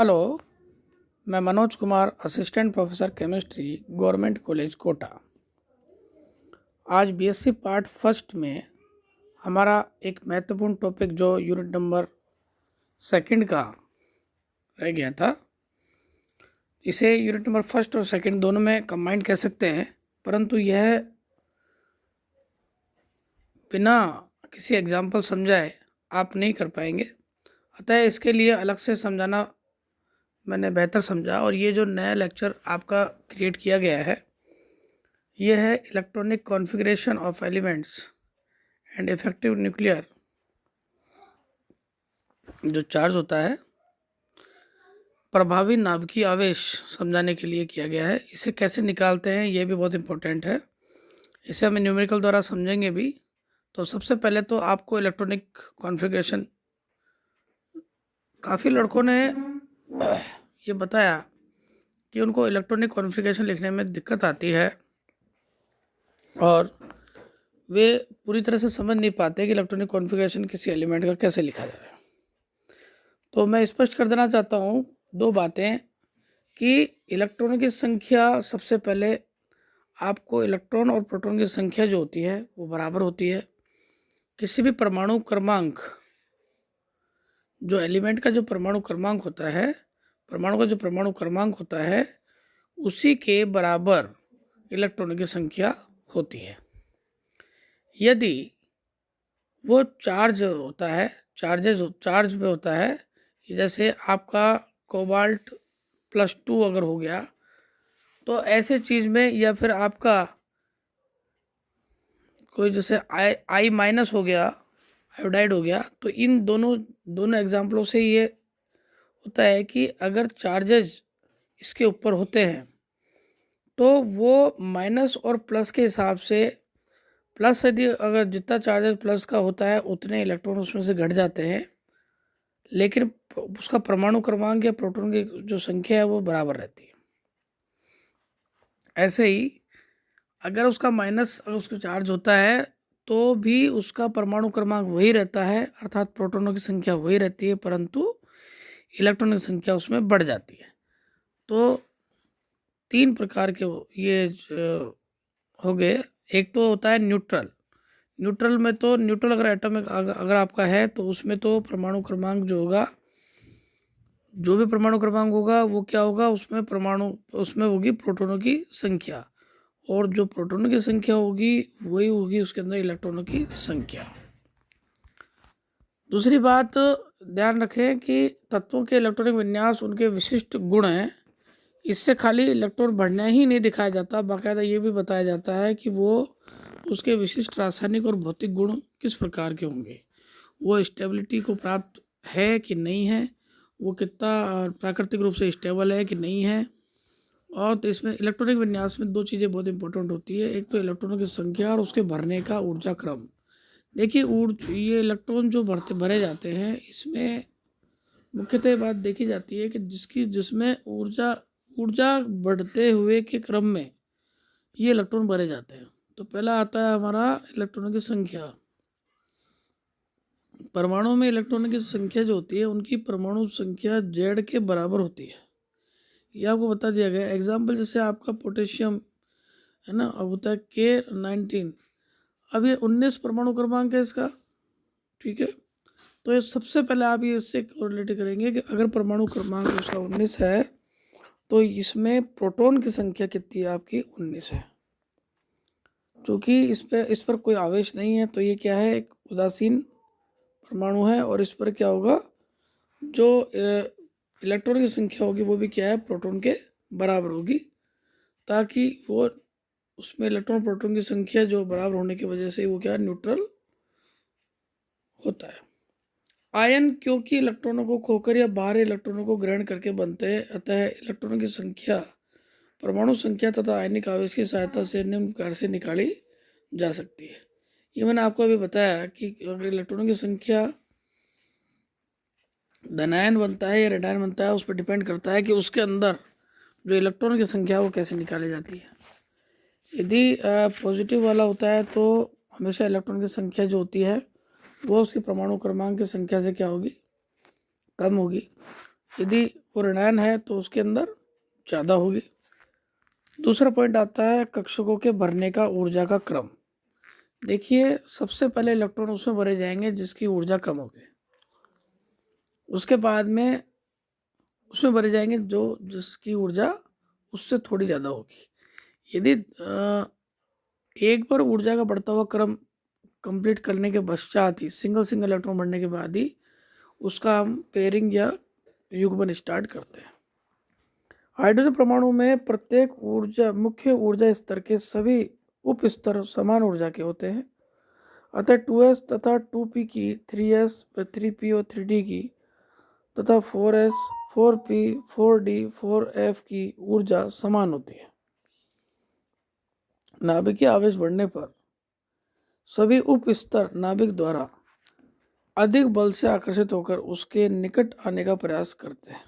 Hello, मैं Manoj Kumar, assistant professor chemistry, government college Kota. आज BSc part first में हमारा एक महत्वपूर्ण टॉपिक जो यूनिट नंबर सेकंड का रह गया था, इसे यूनिट नंबर फर्स्ट और सेकंड दोनों में कंबाइंड कह सकते हैं, परंतु यह बिना किसी एग्जाम्पल समझाए आप नहीं कर पाएंगे। अतः इसके लिए अलग से समझाना मैंने बेहतर समझा, और ये जो नया लेक्चर आपका क्रिएट किया गया है ये है electronic configuration of elements and effective nuclear. जो चार्ज होता है प्रभावी नाभिकीय आवेश समझाने के लिए किया गया है। इसे कैसे निकालते हैं ये भी बहुत इम्पोर्टेंट है, इसे हम न्यूमेरिकल द्वारा समझेंगे भी। तो सबसे पहले तो आपको इलेक्ट्रॉनिक कॉन्फ़िगरेशन, काफ़ी लड़कों ने ये बताया कि उनको इलेक्ट्रॉनिक कॉन्फ़िगरेशन लिखने में दिक्कत आती है और वे पूरी तरह से समझ नहीं पाते कि इलेक्ट्रॉनिक कॉन्फ़िगरेशन किसी एलिमेंट का कैसे लिखा जाए। तो मैं स्पष्ट कर देना चाहता हूँ दो बातें कि इलेक्ट्रॉनों की संख्या, सबसे पहले आपको इलेक्ट्रॉन और प्रोटॉन की संख्या जो होती है वो बराबर होती है। किसी भी परमाणु क्रमांक, जो एलिमेंट का जो परमाणु क्रमांक होता है, परमाणु का जो परमाणु क्रमांक होता है उसी के बराबर इलेक्ट्रॉनों की संख्या होती है। यदि वो चार्ज होता है, चार्ज में होता है, जैसे आपका कोबाल्ट +2 अगर हो गया तो ऐसे चीज़ में, या फिर आपका कोई जैसे आई माइनस हो गया, आयोडाइड हो गया, तो इन दोनों एग्जाम्पलों से ये होता है कि अगर चार्जेज इसके ऊपर होते हैं तो वो माइनस और प्लस के हिसाब से, प्लस यदि अगर जितना चार्जेस प्लस का होता है उतने इलेक्ट्रॉन उसमें से घट जाते हैं, लेकिन उसका परमाणु क्रमांक या प्रोटॉन की जो संख्या है वो बराबर रहती है। ऐसे ही अगर उसका माइनस, अगर उसका चार्ज होता है तो भी उसका परमाणु क्रमांक वही रहता है, अर्थात प्रोटॉनों की संख्या वही रहती है, परंतु इलेक्ट्रॉनों की संख्या उसमें बढ़ जाती है। तो तीन प्रकार के ये हो गए। एक तो होता है न्यूट्रल। न्यूट्रल में तो न्यूट्रल अगर एटॉमिक अगर आपका है तो उसमें तो परमाणु क्रमांक जो होगा, जो भी परमाणु क्रमांक होगा वो क्या होगा, उसमें होगी प्रोटॉनों की संख्या, और जो प्रोटॉनों की संख्या होगी वही होगी उसके अंदर इलेक्ट्रॉनों की संख्या। दूसरी बात ध्यान रखें कि तत्वों के इलेक्ट्रॉनिक विन्यास उनके विशिष्ट गुण हैं। इससे खाली इलेक्ट्रॉन बढ़ना ही नहीं दिखाया जाता, बाकायदा ये भी बताया जाता है कि वो उसके विशिष्ट रासायनिक और भौतिक गुण किस प्रकार के होंगे, वो स्टेबिलिटी को प्राप्त है कि नहीं है, वो कितना प्राकृतिक रूप से स्टेबल है कि नहीं है। और तो इसमें इलेक्ट्रॉनिक विन्यास में दो चीज़ें बहुत इंपॉर्टेंट होती है, एक तो इलेक्ट्रॉनों की संख्या और उसके भरने का ऊर्जा क्रम। देखिए ये इलेक्ट्रॉन जो भरे जाते हैं, इसमें मुख्यतः बात देखी जाती है कि जिसमें ऊर्जा बढ़ते हुए के क्रम में ये इलेक्ट्रॉन भरे जाते हैं। तो पहला आता है हमारा इलेक्ट्रॉनों की संख्या। परमाणु में इलेक्ट्रॉनों की संख्या जो होती है उनकी परमाणु संख्या Z के बराबर होती है, ये आपको बता दिया गया। एग्जाम्पल जैसे आपका पोटेशियम है ना, अब होता है K19, अब ये 19 परमाणु क्रमांक है इसका, ठीक है। तो ये सबसे पहले आप ये इससे कोरिलेट करेंगे कि अगर परमाणु क्रमांक उसका 19 है तो इसमें प्रोटॉन की संख्या कितनी है, आपकी 19 है। चूँकि इस पर कोई आवेश नहीं है तो ये क्या है, एक उदासीन परमाणु है, और इस पर क्या होगा, जो इलेक्ट्रॉन की संख्या होगी वो भी क्या है, प्रोटॉन के बराबर होगी, ताकि वो उसमें इलेक्ट्रॉन प्रोटॉन की संख्या जो बराबर होने की वजह से वो क्या न्यूट्रल होता है। आयन क्योंकि इलेक्ट्रॉनों को खोकर या बाहर इलेक्ट्रॉनों को ग्रहण करके बनते हैं, अतः इलेक्ट्रॉनों की संख्या परमाणु संख्या तथा आयनिक आवेश की सहायता से निम्न प्रकार से निकाली जा सकती है। ये मैंने आपको अभी बताया कि अगर इलेक्ट्रॉनों की संख्या धनायन बनता है या ऋणायन बनता है, उस पर डिपेंड करता है कि उसके अंदर जो इलेक्ट्रॉनों की संख्या वो कैसे निकाली जाती है। यदि पॉजिटिव वाला होता है तो हमेशा इलेक्ट्रॉन की संख्या जो होती है वो उसके परमाणु क्रमांक की संख्या से क्या होगी, कम होगी। यदि वो ऋणायन है तो उसके अंदर ज़्यादा होगी। दूसरा पॉइंट आता है कक्षकों के भरने का ऊर्जा का क्रम। देखिए सबसे पहले इलेक्ट्रॉन उसमें भरे जाएंगे जिसकी ऊर्जा कम होगी, उसके बाद में उसमें भरे जाएंगे जिसकी ऊर्जा उससे थोड़ी ज़्यादा होगी। यदि एक बार ऊर्जा का बढ़ता हुआ क्रम कंप्लीट करने के पश्चात ही सिंगल इलेक्ट्रॉन बढ़ने के बाद ही उसका हम पेयरिंग या युग्मन स्टार्ट करते हैं। हाइड्रोजन परमाणु में प्रत्येक मुख्य ऊर्जा स्तर के सभी उप स्तर समान ऊर्जा के होते हैं। अतः 2s तथा 2p की, 3s 3p और 3d की तथा 4s 4p 4d 4f की ऊर्जा समान होती है। नाभिकीय आवेश बढ़ने पर सभी उप स्तर नाभिक द्वारा अधिक बल से आकर्षित होकर उसके निकट आने का प्रयास करते हैं,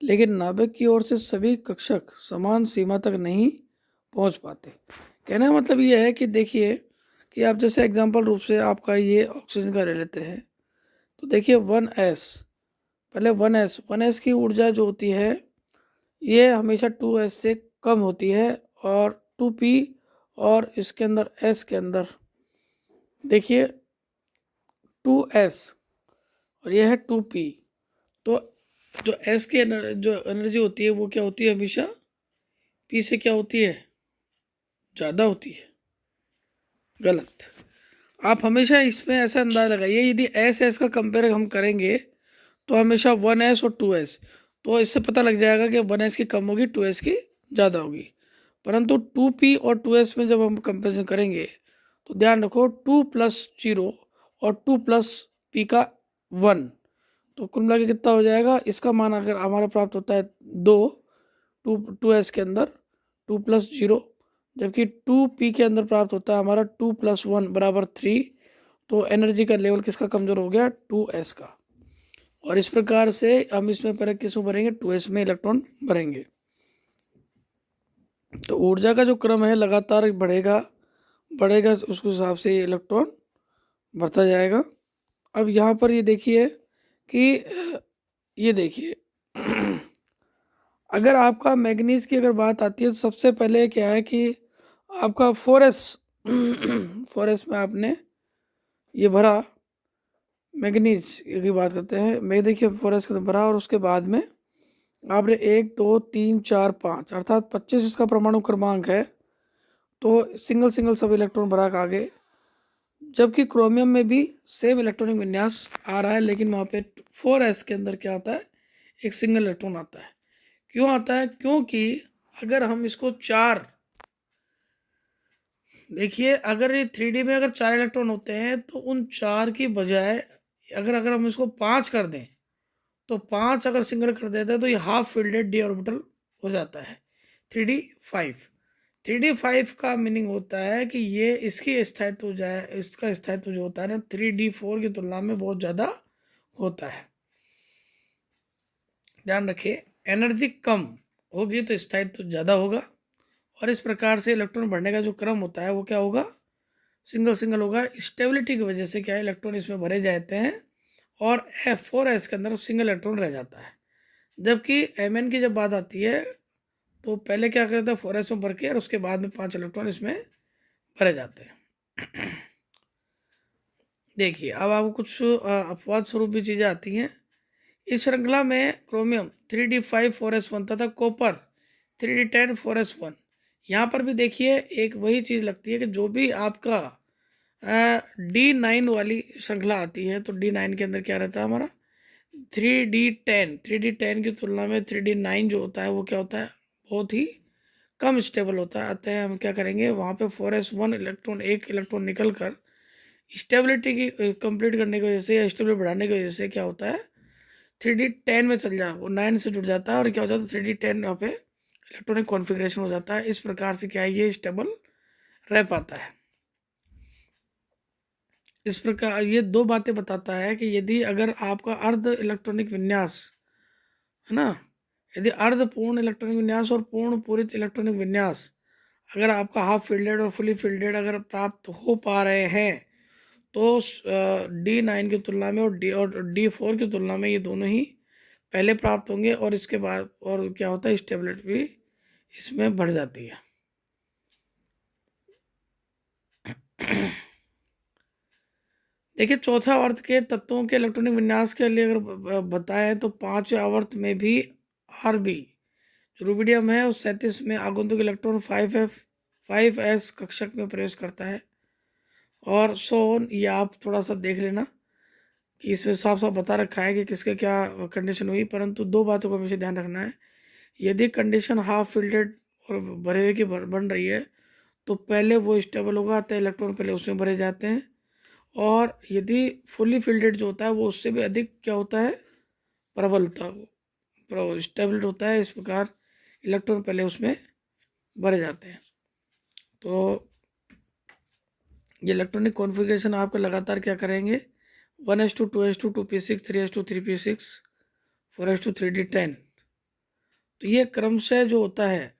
लेकिन नाभिक की ओर से सभी कक्षक समान सीमा तक नहीं पहुंच पाते। कहने का मतलब यह है कि देखिए कि आप जैसे एग्जांपल रूप से आपका ये ऑक्सीजन का ले लेते हैं तो देखिए 1s, पहले 1s की ऊर्जा जो होती है ये हमेशा 2s से कम होती है, और 2p और इसके अंदर s के अंदर देखिए 2s और यह है 2p, तो जो s की जो एनर्जी होती है वो क्या होती है, हमेशा p से क्या होती है, ज़्यादा होती है। गलत। आप हमेशा इसमें ऐसा अंदाज़ लगाइए, यदि s का कंपेयर हम करेंगे तो हमेशा 1s और 2s, तो इससे पता लग जाएगा कि 1s की कम होगी 2s की ज़्यादा होगी। परंतु 2p और 2s में जब हम कंपेरिजन करेंगे तो ध्यान रखो 2 + 0 और 2 + p का 1, तो कुल मिला के कितना हो जाएगा, इसका मान अगर हमारा प्राप्त होता है 2s के अंदर 2 + 0, जबकि 2p के अंदर प्राप्त होता है हमारा 2 + 1 बराबर 3, तो एनर्जी का लेवल किसका कमज़ोर हो गया, 2s का। और इस प्रकार से हम इसमें पहले किसमें भरेंगे, 2s में इलेक्ट्रॉन भरेंगे। तो ऊर्जा का जो क्रम है लगातार बढ़ेगा उस हिसाब से इलेक्ट्रॉन बढ़ता जाएगा। अब यहाँ पर ये देखिए कि ये देखिए अगर आपका मैग्नीज की अगर बात आती है तो सबसे पहले क्या है कि आपका 4s में आपने ये भरा, मैग्नीज की बात करते हैं, मैं देखिए 4s का भरा, और उसके बाद में आपने 1 2 3 4 5 अर्थात 25 इसका परमाणु क्रमांक है, तो सिंगल सब इलेक्ट्रॉन भरा के आगे। जबकि क्रोमियम में भी सेम इलेक्ट्रॉनिक विन्यास आ रहा है, लेकिन वहाँ पे 4s के अंदर क्या आता है, एक सिंगल इलेक्ट्रॉन आता है। क्यों आता है, क्योंकि अगर हम इसको 4 देखिए, अगर ये 3D में अगर 4 इलेक्ट्रॉन होते हैं तो उन 4 की बजाय अगर हम इसको 5 कर दें, तो 5 अगर सिंगल कर देते हैं तो ये हाफ फिल्डेड डी ऑर्बिटल हो जाता है 3d5। 3d5 का मीनिंग होता है कि ये इसका स्थायित्व जो होता है ना 3d4 की तुलना में बहुत ज़्यादा होता है। ध्यान रखिए, एनर्जी कम होगी तो स्थायित्व ज़्यादा होगा, और इस प्रकार से इलेक्ट्रॉन बढ़ने का जो क्रम होता है वो क्या होगा, सिंगल होगा। स्टेबिलिटी की वजह से क्या है, इलेक्ट्रॉन इसमें भरे जाते हैं और F4s के अंदर सिंगल इलेक्ट्रॉन रह जाता है। जबकि Mn की जब बात आती है तो पहले क्या करते हैं, 4s में भर के और उसके बाद में 5 इलेक्ट्रॉन इसमें भरे जाते हैं। देखिए अब आपको कुछ अपवाद स्वरूप भी चीज़ें आती हैं। इस श्रृंखला में क्रोमियम 3d5 4s1 तथा कॉपर 3d10 4s1। यहाँ पर भी देखिए एक वही चीज़ लगती है कि जो भी आपका D9 वाली श्रृंखला आती है तो D9 के अंदर क्या रहता है हमारा 3d10 की तुलना में 3d9 जो होता है वो क्या होता है, बहुत ही कम स्टेबल होता है। अतः हम क्या करेंगे, वहाँ पे 4s1 एक इलेक्ट्रॉन निकल कर स्टेबिलिटी की कंप्लीट करने की वजह से या स्टेबिलिटी बढ़ाने की वजह से क्या होता है 3d10 में चल जाए, वो 9 से जुड़ जाता है और क्या हो जाता है 3d10 यहाँ पे इलेक्ट्रॉनिक कॉन्फ़िगरेशन हो जाता है। इस प्रकार से क्या है ये स्टेबल रह पाता है। इस प्रकार ये दो बातें बताता है कि यदि अगर आपका अर्ध इलेक्ट्रॉनिक विन्यास है ना, यदि अर्ध पूर्ण इलेक्ट्रॉनिक विन्यास और पूर्ण पूरित इलेक्ट्रॉनिक विन्यास अगर आपका हाफ फील्डेड और फुली फील्डेड अगर प्राप्त हो पा रहे हैं तो D9 की तुलना में और D4 की तुलना में ये दोनों ही पहले प्राप्त होंगे और इसके बाद और क्या होता है, स्टेबिलिटी भी इसमें बढ़ जाती है। देखिए, चौथा आवर्त के तत्वों के इलेक्ट्रॉनिक विन्यास के लिए अगर बताएं तो 5वें आवर्त में भी Rb रुबिडियम है उस 37 में आगंतुक इलेक्ट्रॉन 5s कक्षक में प्रवेश करता है। और सोन, ये आप थोड़ा सा देख लेना कि इसमें साफ साफ बता रखा है कि किसके क्या कंडीशन हुई, परंतु दो बातों को हमेशा ध्यान रखना है। यदि कंडीशन हाफ फिल्टेड और भरे हुए की बन रही है तो पहले वो स्टेबल होगा, तो इलेक्ट्रॉन पहले उसमें भरे जाते हैं। और यदि फुली फिल्टेड जो होता है वो उससे भी अधिक क्या होता है, प्रबलता स्टेबल होता है। इस प्रकार इलेक्ट्रॉन पहले उसमें भरे जाते हैं। तो ये इलेक्ट्रॉनिक कॉन्फ़िगरेशन आपका लगातार क्या करेंगे, 1s2 2s2 2p6 3s2 3p6 4s2 3d10। तो ये क्रमशः जो होता है,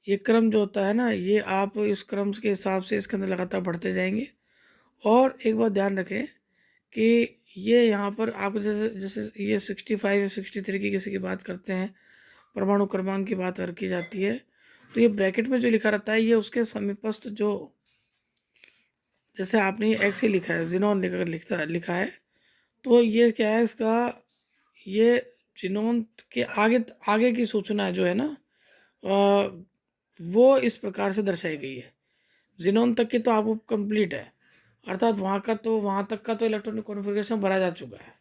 ये क्रम जो होता है ना, ये आप इस क्रम के हिसाब से इसके अंदर लगातार बढ़ते जाएंगे। और एक बात ध्यान रखें कि ये यहाँ पर आप जैसे जैसे ये 65 या 63 की किसी की बात करते हैं, परमाणु क्रमांक की बात की जाती है, तो ये ब्रैकेट में जो लिखा रहता है ये उसके समीपस्थ जो, जैसे आपने एक्स ही लिखा है, जिनोन लिखा है, तो ये क्या है इसका, ये जिनोन के आगे आगे की सूचना जो है ना, वो इस प्रकार से दर्शाई गई है। जिनोन तक की तो आपको कंप्लीट है, अर्थात वहाँ तक का तो इलेक्ट्रॉनिक कॉन्फ़िगरेशन भरा जा चुका है,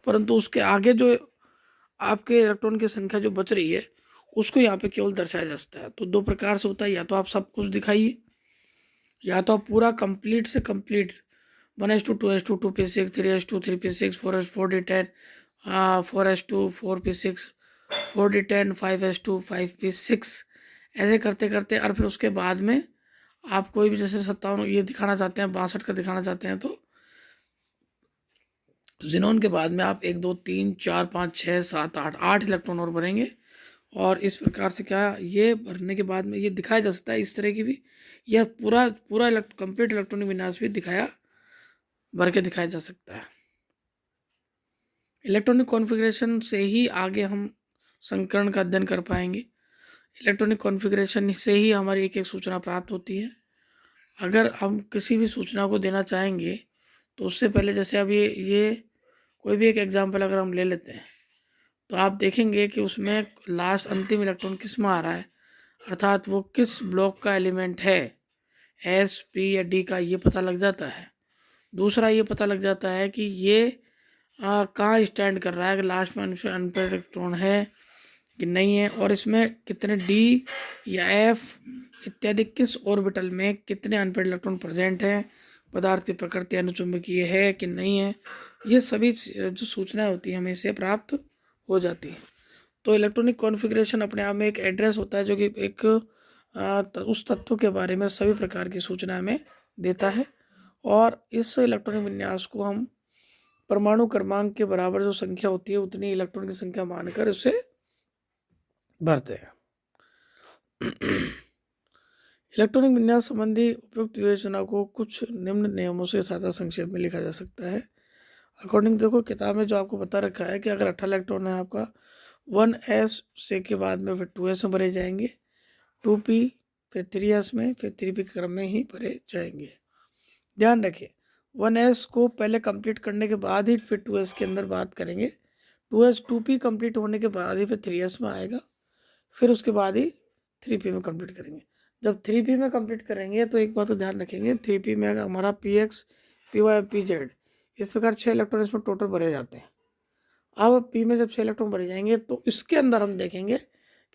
परंतु उसके आगे जो आपके इलेक्ट्रॉन की संख्या जो बच रही है उसको यहाँ पे केवल दर्शाया जा सकता है। तो दो प्रकार से होता है, या तो आप सब कुछ दिखाइए, या तो आप पूरा कंप्लीट से complete 1s2 2s2 2p6 3s2 3p6 4s4 d10 4s2 4p6 4d10 5s2 5p6 ऐसे करते करते, और फिर उसके बाद में आप कोई भी जैसे 57 ये दिखाना चाहते हैं, 62 का दिखाना चाहते हैं, तो जिनोन के बाद में आप 1 2 3 4 5 6 7 8 इलेक्ट्रॉन और भरेंगे। और इस प्रकार से क्या, ये भरने के बाद में ये दिखाया जा सकता है इस तरह की भी, यह पूरा कंप्लीट इलेक्ट्रॉनिक विन्यास भी भर के दिखाया जा सकता है। इलेक्ट्रॉनिक कॉन्फ़िगरेशन से ही आगे हम संकरण का अध्ययन कर पाएंगे। इलेक्ट्रॉनिक कॉन्फ़िगरेशन से ही हमारी एक एक सूचना प्राप्त होती है। अगर हम किसी भी सूचना को देना चाहेंगे तो उससे पहले, जैसे अब ये कोई भी एक एग्जाम्पल अगर हम ले लेते हैं तो आप देखेंगे कि उसमें लास्ट अंतिम इलेक्ट्रॉन किस में आ रहा है, अर्थात वो किस ब्लॉक का एलिमेंट है, एस पी या डी का, ये पता लग जाता है। दूसरा ये पता लग जाता है कि ये कहाँ स्टैंड कर रहा है, कि लास्ट में अनपेड इलेक्ट्रॉन है कि नहीं है, और इसमें कितने डी या एफ इत्यादि किस ऑर्बिटल में कितने अनपेड इलेक्ट्रॉन प्रेजेंट हैं, पदार्थ की प्रकृति अनुचुंबकीय है कि नहीं है, ये सभी जो सूचनाएं होती हैं हमें से प्राप्त हो जाती है। तो इलेक्ट्रॉनिक कॉन्फ़िगरेशन अपने आप में एक एड्रेस होता है जो कि एक उस तत्व के बारे में सभी प्रकार की सूचना हमें देता है। और इस इलेक्ट्रॉनिक विन्यास को हम परमाणु क्रमांक के बराबर जो संख्या होती है उतनी इलेक्ट्रॉन की संख्या मानकर उसे भरते हैं। इलेक्ट्रॉनिक विन्यास संबंधी उपयुक्त विवेचना को कुछ निम्न नियमों से सादा संक्षेप में लिखा जा सकता है। अकॉर्डिंग देखो किताब में जो आपको बता रखा है कि अगर 18 इलेक्ट्रॉन है आपका 1s से के बाद में फिर 2s में भरे जाएंगे, 2p फिर 3s में, फिर 3p क्रम में ही भरे जाएंगे। ध्यान रखिए 1s को पहले कंप्लीट करने के बाद ही फिर 2s के अंदर बात करेंगे, 2p कंप्लीट होने के बाद ही फिर 3s में आएगा, फिर उसके बाद ही 3p में कंप्लीट करेंगे। जब 3p में कंप्लीट करेंगे तो एक बात तो ध्यान रखेंगे, 3p में हमारा px py pz इस प्रकार 6 इलेक्ट्रॉन इसमें टोटल भरे जाते हैं। अब p में जब 6 इलेक्ट्रॉन भरे जाएंगे तो इसके अंदर हम देखेंगे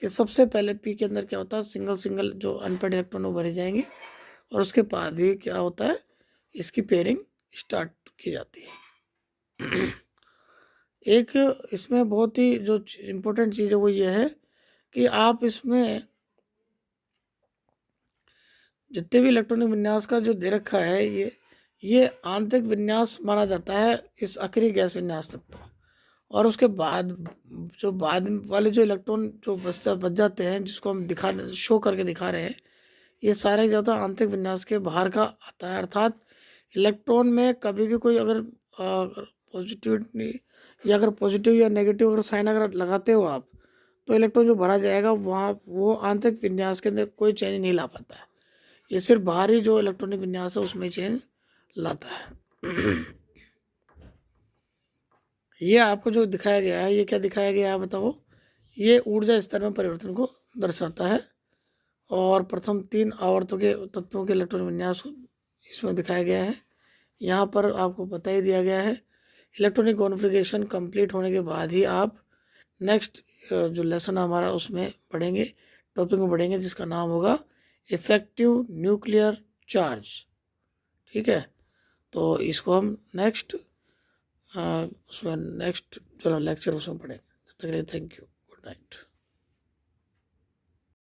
कि सबसे पहले p के अंदर क्या होता है, सिंगल जो अनपेड इलेक्ट्रॉन वो भरे जाएंगे, और उसके बाद ही क्या होता है, इसकी पेयरिंग स्टार्ट की जाती है। एक इसमें बहुत ही जो इम्पोर्टेंट चीज़ है वो ये है कि आप इसमें जितने भी इलेक्ट्रॉनिक विन्यास का जो दे रखा है ये आंतरिक विन्यास माना जाता है इस आखिरी गैस विन्यास तक तो, और उसके बाद जो बाद वाले जो इलेक्ट्रॉन जो बच जाते हैं जिसको हम शो करके दिखा रहे हैं, ये सारे ज़्यादा आंतरिक विन्यास के बाहर का आता है। अर्थात इलेक्ट्रॉन में कभी भी कोई अगर पॉजिटिविटी, या अगर पॉजिटिव या नेगेटिव अगर साइन अगर लगाते हो आप, तो इलेक्ट्रॉन जो भरा जाएगा वहाँ वो आंतरिक विन्यास के अंदर कोई चेंज नहीं ला पाता है। ये सिर्फ बाहरी जो इलेक्ट्रॉनिक विन्यास है उसमें चेंज लाता है। ये आपको जो दिखाया गया है, ये क्या दिखाया गया है बताओ? ये ऊर्जा स्तर में परिवर्तन को दर्शाता है, और प्रथम 3 आवर्तों के तत्वों के इलेक्ट्रॉन विन्यास को इसमें दिखाया गया है। यहाँ पर आपको बता ही दिया गया है। इलेक्ट्रॉनिक कॉन्फ़िगरेशन कंप्लीट होने के बाद ही आप नेक्स्ट जो लेसन हमारा उसमें पढ़ेंगे, टॉपिक में पढ़ेंगे, जिसका नाम होगा इफेक्टिव न्यूक्लियर चार्ज। ठीक है, तो इसको हम नेक्स्ट उसमें नेक्स्ट चलो लेक्चर उसमें पढ़ेंगे। तब तक के लिए थैंक यू, गुड नाइट।